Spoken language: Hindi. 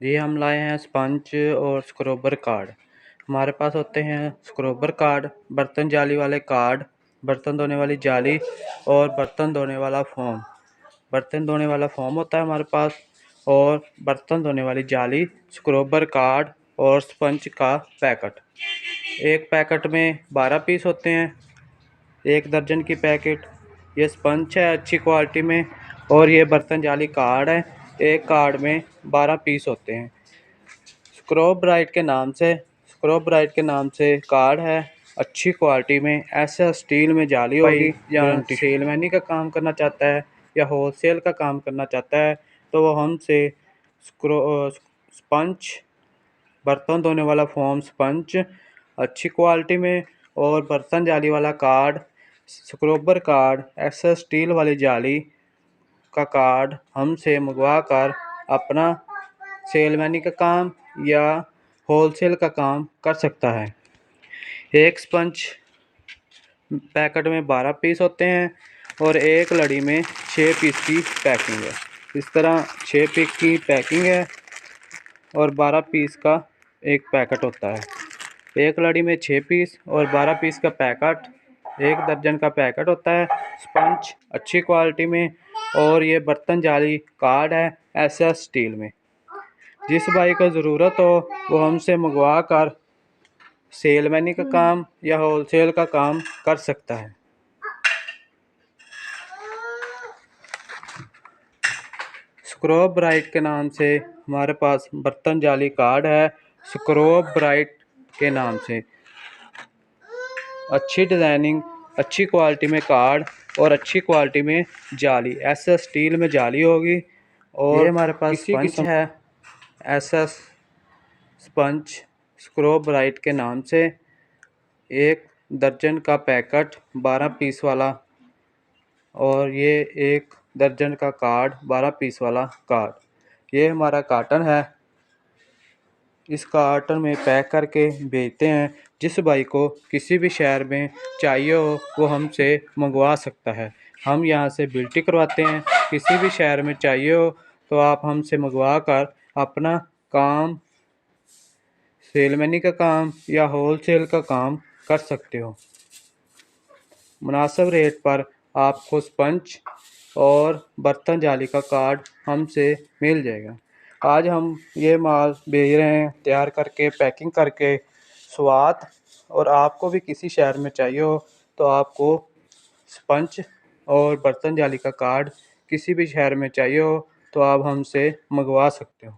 जी, हम लाए हैं स्पंज और स्क्रबर कार्ड। हमारे पास होते हैं स्क्रबर कार्ड, बर्तन जाली वाले कार्ड, बर्तन धोने वाली जाली और बर्तन धोने वाला फोम। बर्तन धोने वाला फोम होता है हमारे पास, और बर्तन धोने वाली जाली, स्क्रबर कार्ड और स्पंज का पैकेट। एक पैकेट में 12 पीस होते हैं, 1 दर्जन की पैकेट। ये स्पंज है अच्छी क्वालिटी में, और ये बर्तन जाली कार्ड है, एक कार्ड में 12 पीस होते हैं। स्क्रॉब ब्राइट के नाम से कार्ड है, अच्छी क्वालिटी में। ऐसा स्टील में जाली होगी, या सेलमैनी का काम करना चाहता है या होलसेल का काम करना चाहता है तो वो हमसे स्पंज, बर्तन धोने वाला फोम स्पंज अच्छी क्वालिटी में, और बर्तन जाली वाला कार्ड, स्क्रॉबर कार्ड, ऐसा स्टील वाली जाली का कार्ड हमसे मंगवा कर अपना सेलमैनी का काम या होलसेल का काम कर सकता है। एक स्पंज पैकेट में 12 पीस होते हैं और एक लड़ी में 6 पीस की पैकिंग है। इस तरह 6 पीस की पैकिंग है और 12 पीस का एक पैकेट होता है। एक लड़ी में 6 पीस और 12 पीस का पैकेट, 1 दर्जन का पैकेट होता है। स्पंज अच्छी क्वालिटी में, और ये बर्तन जाली कार्ड है ऐसा स्टील में। जिस भाई को ज़रूरत हो वो हमसे मंगवा कर सेलमैनी का काम या होलसेल का काम कर सकता है। स्क्रॉब ब्राइट के नाम से हमारे पास बर्तन जाली कार्ड है, स्क्रॉब ब्राइट के नाम से। अच्छी डिज़ाइनिंग, अच्छी क्वालिटी में कार्ड और अच्छी क्वालिटी में जाली, ऐसा स्टील में जाली होगी। और ये हमारे पास स्पंज है, ऐसा स्पंज स्क्रॉब ब्राइट के नाम से। 1 दर्जन का पैकेट 12 पीस वाला, और ये 1 दर्जन का कार्ड 12 पीस वाला कार्ड। ये हमारा कार्टन है, इस कार्टन में पैक करके भेजते हैं। जिस भाई को किसी भी शहर में चाहिए हो वो हमसे मंगवा सकता है। हम यहाँ से बिल्टी करवाते हैं। किसी भी शहर में चाहिए हो तो आप हमसे मंगवा कर अपना काम, सेलमैनी का काम या होलसेल का काम कर सकते हो। मुनासिब रेट पर आपको स्पंज और बर्तन जाली का कार्ड हमसे मिल जाएगा। आज हम ये माल भेज रहे हैं तैयार करके, पैकिंग करके स्वाद। और आपको भी किसी शहर में चाहिए हो तो आपको स्पंज और बर्तन जाली का कार्ड किसी भी शहर में चाहिए हो तो आप हमसे मंगवा सकते हो।